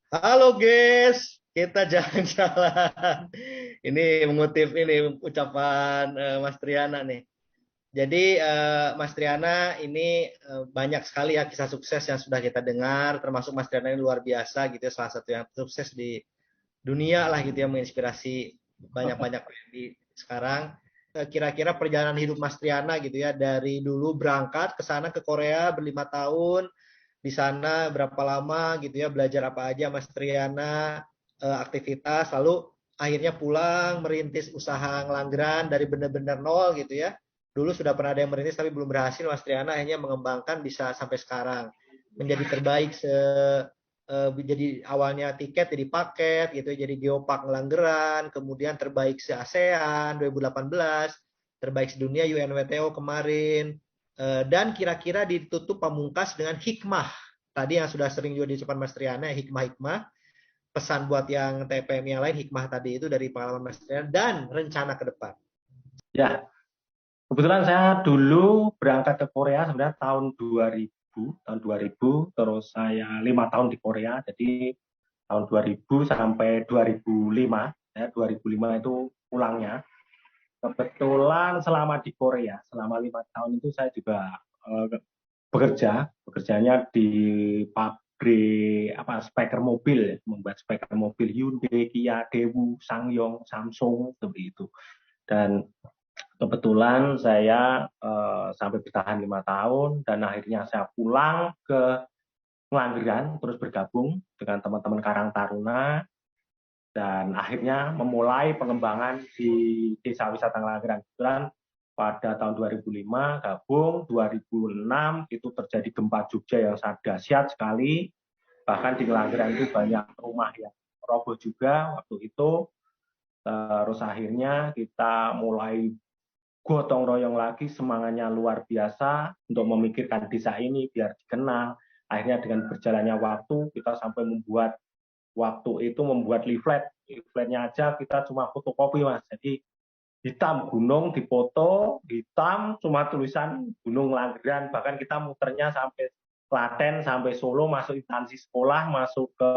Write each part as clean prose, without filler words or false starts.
Halo guys, kita jalan-jalan. Ini mengutip ini ucapan Mas Triana nih. Jadi Mas Triana ini banyak sekali ya kisah sukses yang sudah kita dengar, termasuk Mas Triana ini luar biasa gitu ya, salah satu yang sukses di dunia lah gitu ya, menginspirasi banyak-banyak di sekarang. Kira-kira perjalanan hidup Mas Triana gitu ya, dari dulu berangkat ke sana ke Korea ber5 tahun, di sana berapa lama gitu ya, belajar apa aja Mas Triana, aktivitas, lalu akhirnya pulang merintis usaha ngelanggeran dari benar-benar nol gitu ya. Dulu sudah pernah ada yang merintis tapi belum berhasil, Mas Triana akhirnya mengembangkan bisa sampai sekarang menjadi terbaik jadi awalnya tiket jadi paket gitu ya, jadi geopark ngelanggeran, kemudian terbaik se ASEAN 2018, terbaik sedunia UNWTO kemarin, dan kira-kira ditutup pamungkas dengan hikmah. Tadi yang sudah sering juga diucapkan Mas Triana, hikmah-hikmah, pesan buat yang TPM yang lain, hikmah tadi itu dari pengalaman Mas Triana, dan rencana ke depan. Ya, kebetulan saya dulu berangkat ke Korea sebenarnya tahun 2000, terus saya 5 tahun di Korea, jadi tahun 2000 sampai 2005, ya 2005 itu pulangnya. Kebetulan selama di Korea, selama 5 tahun itu saya juga bekerjanya di pabrik apa speker mobil, ya, membuat speker mobil Hyundai, Kia, Daewoo, Sangyong, Samsung seperti itu. Dan kebetulan saya sampai bertahan 5 tahun dan akhirnya saya pulang ke Ngelanggeran terus bergabung dengan teman-teman Karang Taruna dan akhirnya memulai pengembangan di Desa Wisata Ngelanggeran. Kebetulan pada tahun 2005 gabung, 2006 itu terjadi gempa Jogja yang sangat dahsyat sekali. Bahkan di Ngelanggeran itu banyak rumah yang roboh juga waktu itu. Terus akhirnya kita mulai gotong royong lagi, semangatnya luar biasa untuk memikirkan desa ini biar dikenal. Akhirnya dengan berjalannya waktu kita sampai membuat leafletnya aja kita cuma fotokopi mas, jadi hitam gunung dipoto hitam cuma tulisan Gunung Langgeran, bahkan kita muternya sampai Klaten sampai Solo, masuk instansi sekolah, masuk ke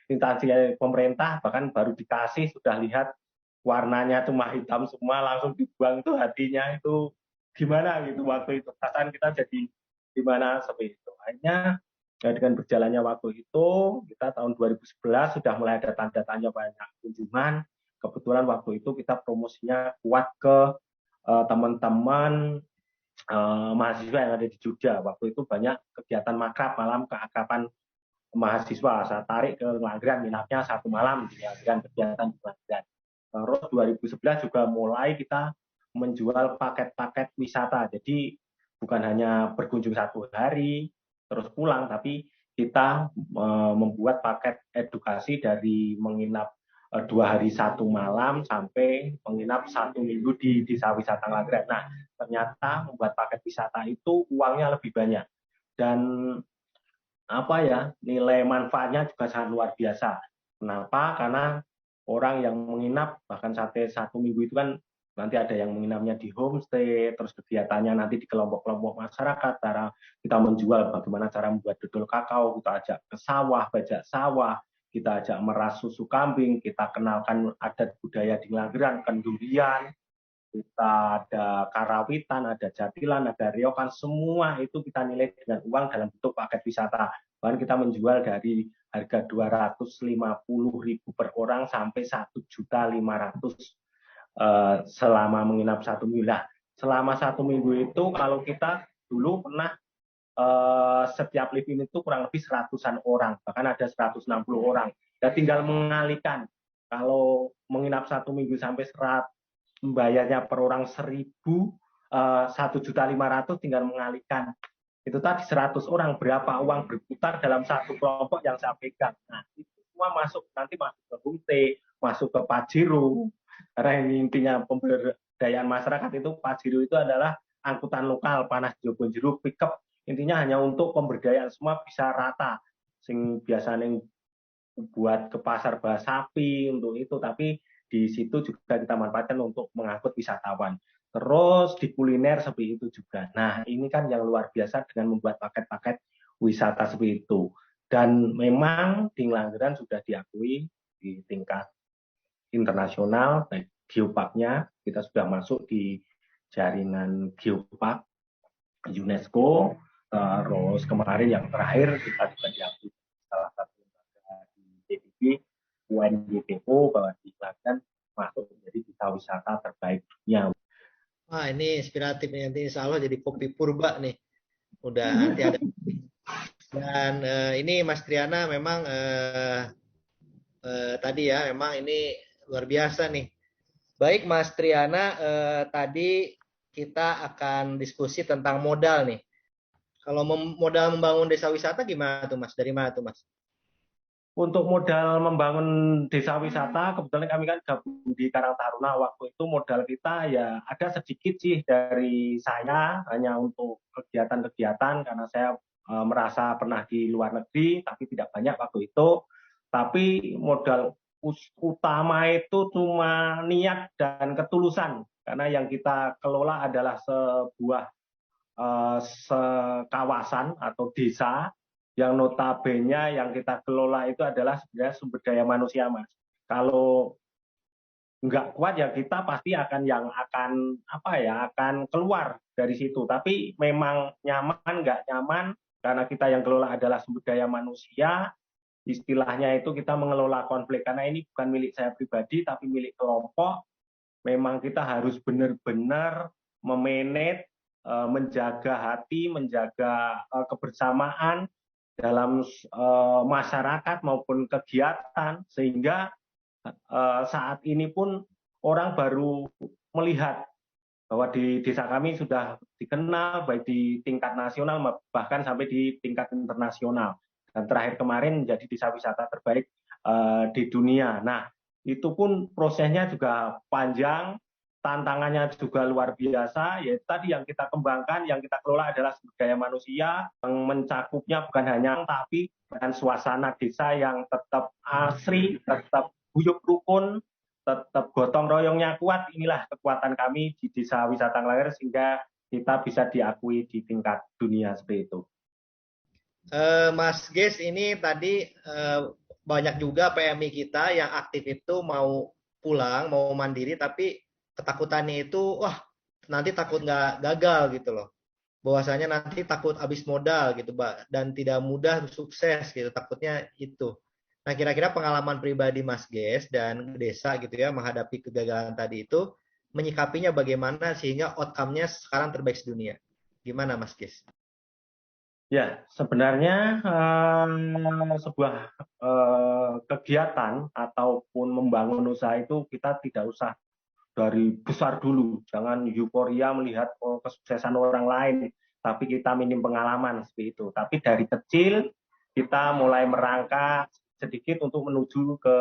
instansi pemerintah, bahkan baru dikasih sudah lihat warnanya cuma hitam semua, langsung dibuang tuh hatinya itu gimana gitu waktu itu perasaan kita jadi gimana seperti itu. Akhirnya ya, dengan berjalannya waktu itu kita tahun 2011 sudah mulai ada tanda tanya banyak kunjungan. Kebetulan waktu itu kita promosinya kuat ke teman-teman mahasiswa yang ada di Jogja. Waktu itu banyak kegiatan makrab malam keakraban mahasiswa. Saya tarik ke Ngelanggeran, minatnya 1 malam di Ngelanggeran, kegiatan di Ngelanggeran. Terus 2011 juga mulai kita menjual paket-paket wisata. Jadi bukan hanya berkunjung 1 hari terus pulang, tapi kita membuat paket edukasi dari menginap 2 hari 1 malam sampai menginap 1 minggu di desa wisata Ngelanggeran. Nah, ternyata membuat paket wisata itu uangnya lebih banyak dan apa ya, nilai manfaatnya juga sangat luar biasa. Kenapa? Karena orang yang menginap bahkan sampai 1 minggu itu kan nanti ada yang menginapnya di homestay, terus kegiatannya nanti di kelompok-kelompok masyarakat, cara kita menjual bagaimana cara membuat dodol kakao, kita ajak ke sawah, bajak sawah, kita ajak meras susu kambing, kita kenalkan adat budaya di Ngelanggeran, kendurian, kita ada karawitan, ada jatilan, ada riokan, semua itu kita nilai dengan uang dalam bentuk paket wisata. Bahkan kita menjual dari harga 250.000 per orang sampai 1.500.000 selama menginap 1 minggu. Nah, selama 1 minggu itu kalau kita dulu pernah setiap living itu kurang lebih seratusan orang, bahkan ada 160 orang. Dan tinggal mengalihkan. Kalau menginap 1 minggu sampai membayarnya per orang 1.500.000, tinggal mengalihkan itu tadi 100 orang berapa uang berputar dalam satu kelompok yang saya pegang. Nah itu semua masuk, nanti masuk ke Bungte, masuk ke Pajero, karena ini intinya pemberdayaan masyarakat. Itu Pajero itu adalah angkutan lokal Panas Jogonjero pickup, intinya hanya untuk pemberdayaan, semua bisa rata, sing biasanya buat ke pasar Basapi untuk itu, tapi di situ juga kita manfaatkan untuk mengangkut wisatawan. Terus di kuliner seperti itu juga. Nah, ini kan yang luar biasa dengan membuat paket-paket wisata seperti itu. Dan memang di Ngelanggeran sudah diakui di tingkat internasional, baik geoparknya, kita sudah masuk di jaringan geopark UNESCO. Terus kemarin yang terakhir kita juga diakui salah satu lembaga di PBB, UNWTO, bahwa di Ngelanggeran masuk menjadi desa wisata terbaik dunia. Wah, ini inspiratif nih. Nanti insya Allah jadi kopi purba nih. Udah nanti ada. Dan ini Mas Triana memang tadi ya, memang ini luar biasa nih. Baik Mas Triana, tadi kita akan diskusi tentang modal nih. Kalau modal membangun desa wisata gimana tuh Mas? Dari mana tuh Mas? Untuk modal membangun desa wisata, kebetulan kami kan gabung di Karang Taruna. Waktu itu modal kita ya ada sedikit sih dari saya, hanya untuk kegiatan-kegiatan karena saya merasa pernah di luar negeri, tapi tidak banyak waktu itu. Tapi modal utama itu cuma niat dan ketulusan, karena yang kita kelola adalah sebuah kawasan atau desa yang notabene yang kita kelola itu adalah sebenarnya sumber daya manusia, Mas. Kalau nggak kuat ya kita pasti akan keluar dari situ. Tapi memang nyaman nggak nyaman karena kita yang kelola adalah sumber daya manusia. Istilahnya itu kita mengelola konflik karena ini bukan milik saya pribadi tapi milik kelompok. Memang kita harus benar-benar memanage, menjaga hati, menjaga kebersamaan dalam masyarakat maupun kegiatan, sehingga saat ini pun orang baru melihat bahwa di desa kami sudah dikenal baik di tingkat nasional bahkan sampai di tingkat internasional. Dan terakhir kemarin menjadi desa wisata terbaik di dunia. Nah, itu pun prosesnya juga panjang, tantangannya juga luar biasa, yaitu tadi yang kita kembangkan, yang kita kelola adalah sumber daya manusia, yang mencakupnya bukan hanya tapi dengan suasana desa yang tetap asri, tetap guyup rukun, tetap gotong royongnya kuat. Inilah kekuatan kami di desa wisata Ngelanggeran sehingga kita bisa diakui di tingkat dunia seperti itu. Mas Ges, ini tadi banyak juga PMI kita yang aktif itu mau pulang, mau mandiri, tapi ketakutannya itu, wah nanti takut nggak gagal gitu loh. Bahwasanya nanti takut habis modal gitu, Mbak, dan tidak mudah sukses gitu, takutnya itu. Nah, kira-kira pengalaman pribadi Mas Ges dan desa gitu ya, menghadapi kegagalan tadi itu, menyikapinya bagaimana sehingga outcome-nya sekarang terbaik sedunia. Gimana Mas Ges? Ya, sebenarnya sebuah kegiatan ataupun membangun usaha itu kita tidak usah dari besar dulu. Jangan euforia melihat kesuksesan orang lain, tapi kita minim pengalaman seperti itu. Tapi dari kecil kita mulai merangkak sedikit untuk menuju ke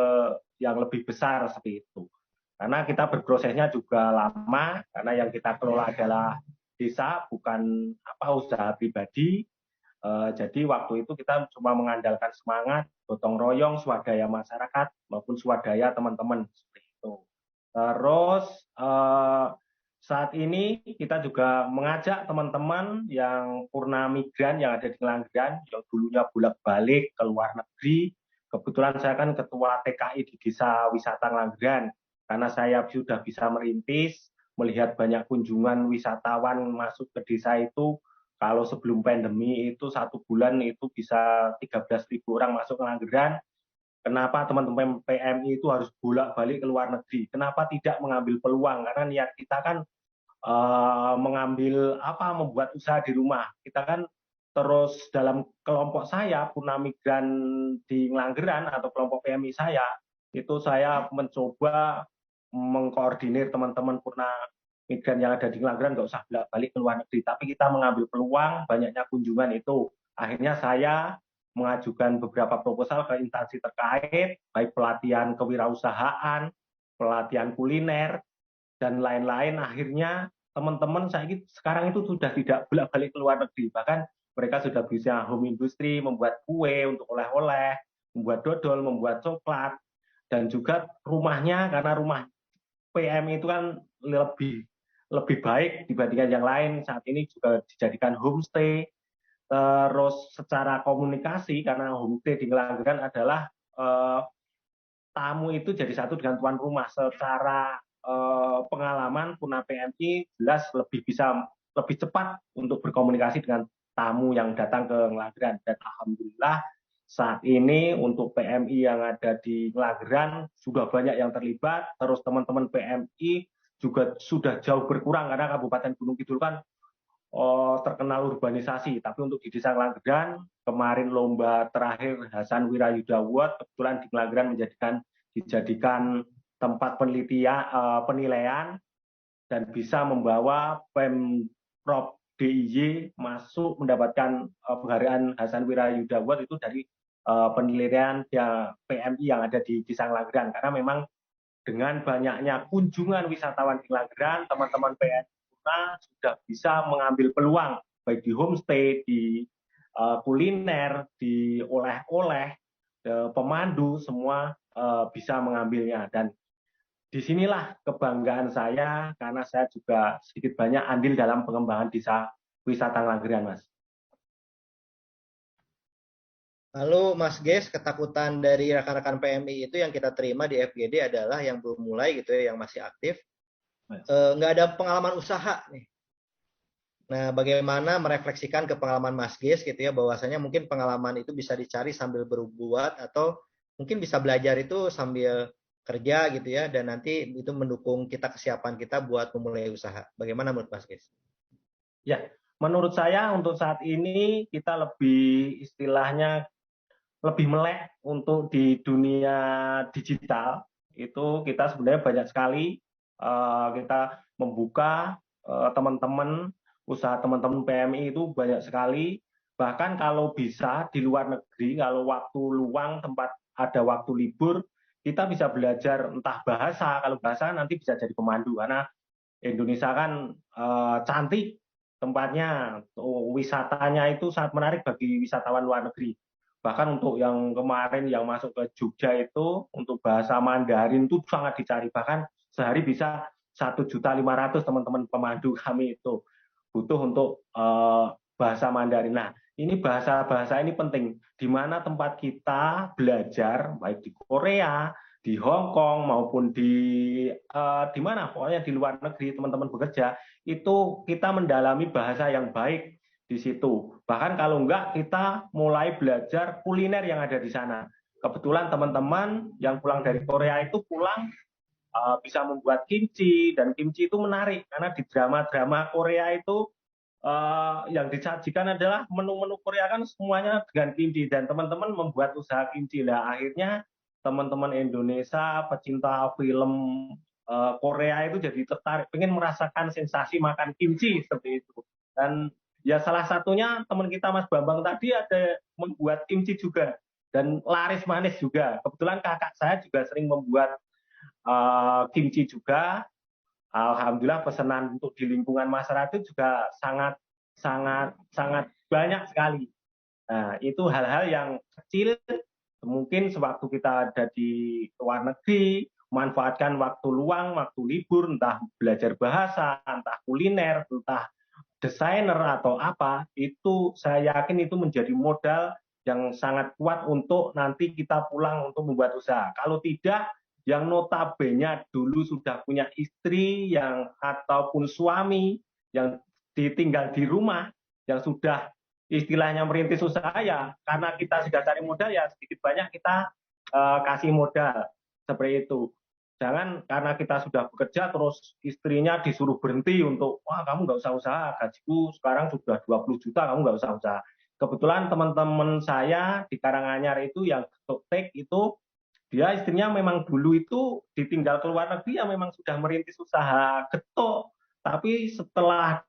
yang lebih besar seperti itu. Karena kita berprosesnya juga lama, karena yang kita kelola adalah desa, bukan usaha pribadi. Jadi waktu itu kita cuma mengandalkan semangat, gotong royong, swadaya masyarakat maupun swadaya teman-teman seperti itu. Terus saat ini kita juga mengajak teman-teman yang purna migran yang ada di Ngelanggeran, yang dulunya bolak-balik ke luar negeri. Kebetulan saya kan ketua TKI di Desa Wisata Ngelanggeran, karena saya sudah bisa merintis, melihat banyak kunjungan wisatawan masuk ke desa itu. Kalau sebelum pandemi itu 1 bulan itu bisa 13.000 orang masuk ke Ngelanggeran. Kenapa teman-teman PMI itu harus bolak-balik ke luar negeri? Kenapa tidak mengambil peluang? Karena niat kita kan membuat usaha di rumah. Kita kan terus dalam kelompok saya, Purna Migran di Ngelanggeran atau kelompok PMI saya, itu saya mencoba mengkoordinir teman-teman Purna Migran yang ada di Ngelanggeran nggak usah bolak-balik ke luar negeri, tapi kita mengambil peluang banyaknya kunjungan itu. Akhirnya saya mengajukan beberapa proposal ke instansi terkait, baik pelatihan kewirausahaan, pelatihan kuliner, dan lain-lain. Akhirnya teman-teman saya sekarang itu sudah tidak bolak-balik ke luar negeri, bahkan mereka sudah bisa home industry, membuat kue untuk oleh-oleh, membuat dodol, membuat coklat, dan juga rumahnya, karena rumah PM itu kan lebih baik dibandingkan yang lain. Saat ini juga dijadikan homestay, Terus secara komunikasi, karena homestay di Ngelanggeran adalah tamu itu jadi satu dengan tuan rumah. Secara pengalaman Puna PMI jelas lebih cepat untuk berkomunikasi dengan tamu yang datang ke Ngelanggeran. Dan alhamdulillah saat ini untuk PMI yang ada di Ngelanggeran sudah banyak yang terlibat. Terus teman-teman PMI juga sudah jauh berkurang karena Kabupaten Gunung Kidul kan terkenal urbanisasi. Tapi untuk di Desa Ngelanggeran, kemarin lomba terakhir Hasan Wirayuda Award, kebetulan di Ngelanggeran dijadikan tempat penilaian dan bisa membawa Pemprov DIY masuk mendapatkan penghargaan Hasan Wirayuda Award itu dari penilaian PMI yang ada di Desa Ngelanggeran. Karena memang dengan banyaknya kunjungan wisatawan di Ngelanggeran, teman-teman PMI sudah bisa mengambil peluang baik di homestay, di kuliner, di oleh-oleh, pemandu, semua bisa mengambilnya. Dan disinilah kebanggaan saya karena saya juga sedikit banyak andil dalam pengembangan desa wisata Ngelanggeran, Mas. Lalu Mas Ges, ketakutan dari rekan-rekan PMI itu yang kita terima di FGD adalah yang belum mulai gitu ya, yang masih aktif, nggak ada pengalaman usaha nih. Nah, bagaimana merefleksikan ke pengalaman Mas Ges gitu ya, bahwasanya mungkin pengalaman itu bisa dicari sambil berbuat atau mungkin bisa belajar itu sambil kerja gitu ya, dan nanti itu mendukung kesiapan kita buat memulai usaha. Bagaimana menurut Mas Ges? Ya, menurut saya untuk saat ini kita lebih istilahnya lebih melek untuk di dunia digital. Itu kita sebenarnya banyak sekali kita membuka teman-teman usaha teman-teman PMI itu banyak sekali. Bahkan kalau bisa di luar negeri, kalau waktu luang, tempat ada waktu libur, kita bisa belajar entah bahasa. Kalau bahasa nanti bisa jadi pemandu karena Indonesia kan cantik tempatnya, wisatanya itu sangat menarik bagi wisatawan luar negeri. Bahkan untuk yang kemarin yang masuk ke Jogja itu untuk bahasa Mandarin itu sangat dicari, bahkan sehari bisa 1.500.000 teman-teman pemandu kami itu butuh untuk bahasa Mandarin. Nah, ini bahasa-bahasa ini penting. Di mana tempat kita belajar, baik di Korea, di Hong Kong maupun di mana, pokoknya di luar negeri teman-teman bekerja, itu kita mendalami bahasa yang baik di situ. Bahkan kalau enggak, kita mulai belajar kuliner yang ada di sana. Kebetulan teman-teman yang pulang dari Korea itu pulang bisa membuat kimchi, dan kimchi itu menarik karena di drama-drama Korea itu yang disajikan adalah menu-menu Korea kan semuanya dengan kimchi, dan teman-teman membuat usaha kimchi. Nah, akhirnya teman-teman Indonesia pecinta film Korea itu jadi tertarik, pengen merasakan sensasi makan kimchi seperti itu. Dan ya salah satunya teman kita Mas Bambang tadi ada membuat kimchi juga dan laris manis juga. Kebetulan kakak saya juga sering membuat kimchi juga. Alhamdulillah pesanan untuk di lingkungan masyarakat juga sangat sangat sangat banyak sekali. Nah, itu hal-hal yang kecil mungkin sewaktu kita ada di luar negeri, manfaatkan waktu luang, waktu libur, entah belajar bahasa, entah kuliner, entah desainer atau apa, itu saya yakin itu menjadi modal yang sangat kuat untuk nanti kita pulang untuk membuat usaha. Kalau tidak, yang notabene dulu sudah punya istri yang ataupun suami yang ditinggal di rumah, yang sudah istilahnya merintis usaha, ya karena kita sudah cari modal ya sedikit banyak kita kasih modal seperti itu. Jangan karena kita sudah bekerja terus istrinya disuruh berhenti untuk wah kamu nggak usah usaha, gajiku sekarang sudah 20 juta, kamu nggak usah usaha. Kebetulan teman-teman saya di Karanganyar itu yang getok itu dia istrinya memang dulu itu ditinggal ke luar negeri ya memang sudah merintis usaha getok, tapi setelah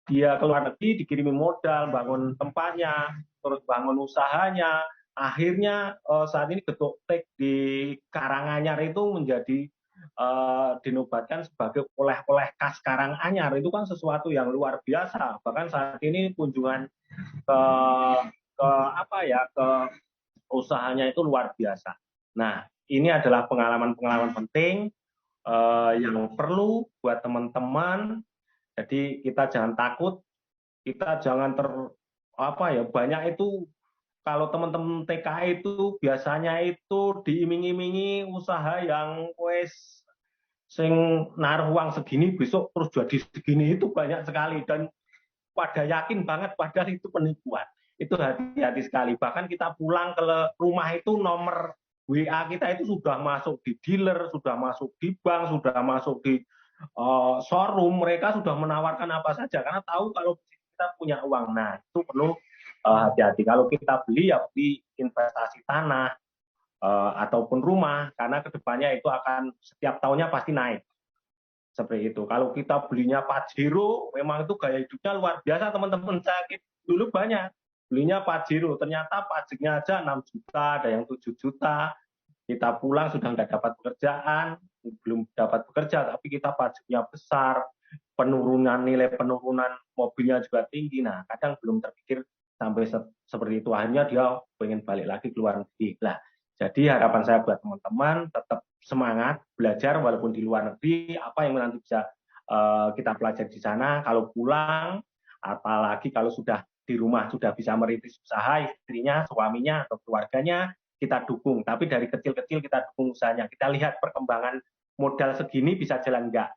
dia ke luar negeri dikirimi modal, bangun tempatnya, terus bangun usahanya, akhirnya saat ini getuk tek di Karanganyar itu menjadi dinobatkan sebagai oleh-oleh khas Karanganyar. Itu kan sesuatu yang luar biasa. Bahkan saat ini kunjungan ke ke usahanya itu luar biasa. Nah, ini adalah pengalaman-pengalaman penting yang perlu buat teman-teman. Jadi kita jangan takut, kita jangan apa ya, banyak itu kalau teman-teman TKI itu biasanya itu diiming-imingi usaha yang wes sing naruh uang segini besok terus jadi segini, itu banyak sekali dan pada yakin banget padahal itu penipuan. Itu hati-hati sekali. Bahkan kita pulang ke rumah itu nomor WA kita itu sudah masuk di dealer, sudah masuk di bank, sudah masuk di showroom. Mereka sudah menawarkan apa saja karena tahu kalau kita punya uang. Nah, itu perlu hati-hati. Kalau kita beli ya beli investasi tanah ataupun rumah karena kedepannya itu akan setiap tahunnya pasti naik. Seperti itu. Kalau kita belinya Pajero, memang itu gaya hidupnya luar biasa teman-teman. Sakit dulu banyak belinya Pajero, ternyata pajaknya aja 6 juta, ada yang 7 juta. Kita pulang sudah nggak dapat pekerjaan, belum dapat bekerja, tapi kita pajaknya besar, penurunan nilai penurunan mobilnya juga tinggi. Nah, kadang belum terpikir sampai seperti itu. Akhirnya dia pengen balik lagi ke luar negeri. Nah, jadi harapan saya buat teman-teman tetap semangat belajar walaupun di luar negeri, apa yang nanti bisa kita pelajari di sana. Kalau pulang, apalagi kalau sudah di rumah sudah bisa merintis usaha, istrinya, suaminya atau keluarganya kita dukung. Tapi dari kecil-kecil kita dukung usahanya. Kita lihat perkembangan modal segini bisa jalan enggak,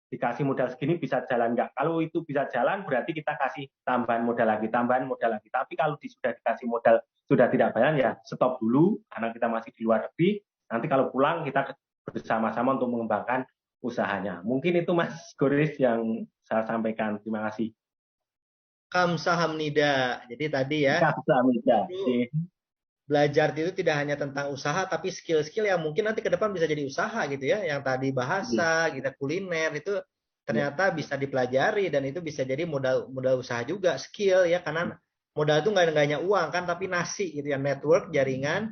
dikasih modal segini bisa jalan nggak? Kalau itu bisa jalan berarti kita kasih tambahan modal lagi, tambahan modal lagi. Tapi kalau sudah dikasih modal sudah tidak jalan ya stop dulu karena kita masih di luar negeri. Nanti kalau pulang kita bersama-sama untuk mengembangkan usahanya. Mungkin itu Mas Goris yang saya sampaikan. Terima kasih. Kamsahamnida. Jadi tadi ya, Oke. belajar itu tidak hanya tentang usaha, tapi skill-skill yang mungkin nanti ke depan bisa jadi usaha gitu ya. Yang tadi bahasa, kita kuliner itu ternyata bisa dipelajari dan itu bisa jadi modal modal usaha juga, skill ya. Karena modal itu nggak hanya uang kan, tapi nasi gitu ya, network, jaringan,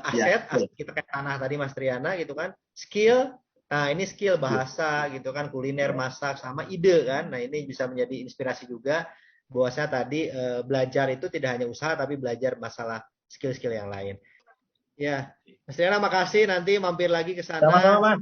aset kita kayak tanah tadi Mas Triana gitu kan, skill. Nah ini skill bahasa gitu kan, kuliner, masak, sama ide kan. Nah ini bisa menjadi inspirasi juga bahwasanya tadi belajar itu tidak hanya usaha tapi belajar masalah skill-skill yang lain. Ya, Mas Riana makasih, nanti mampir lagi ke sana. Sama-sama Mas.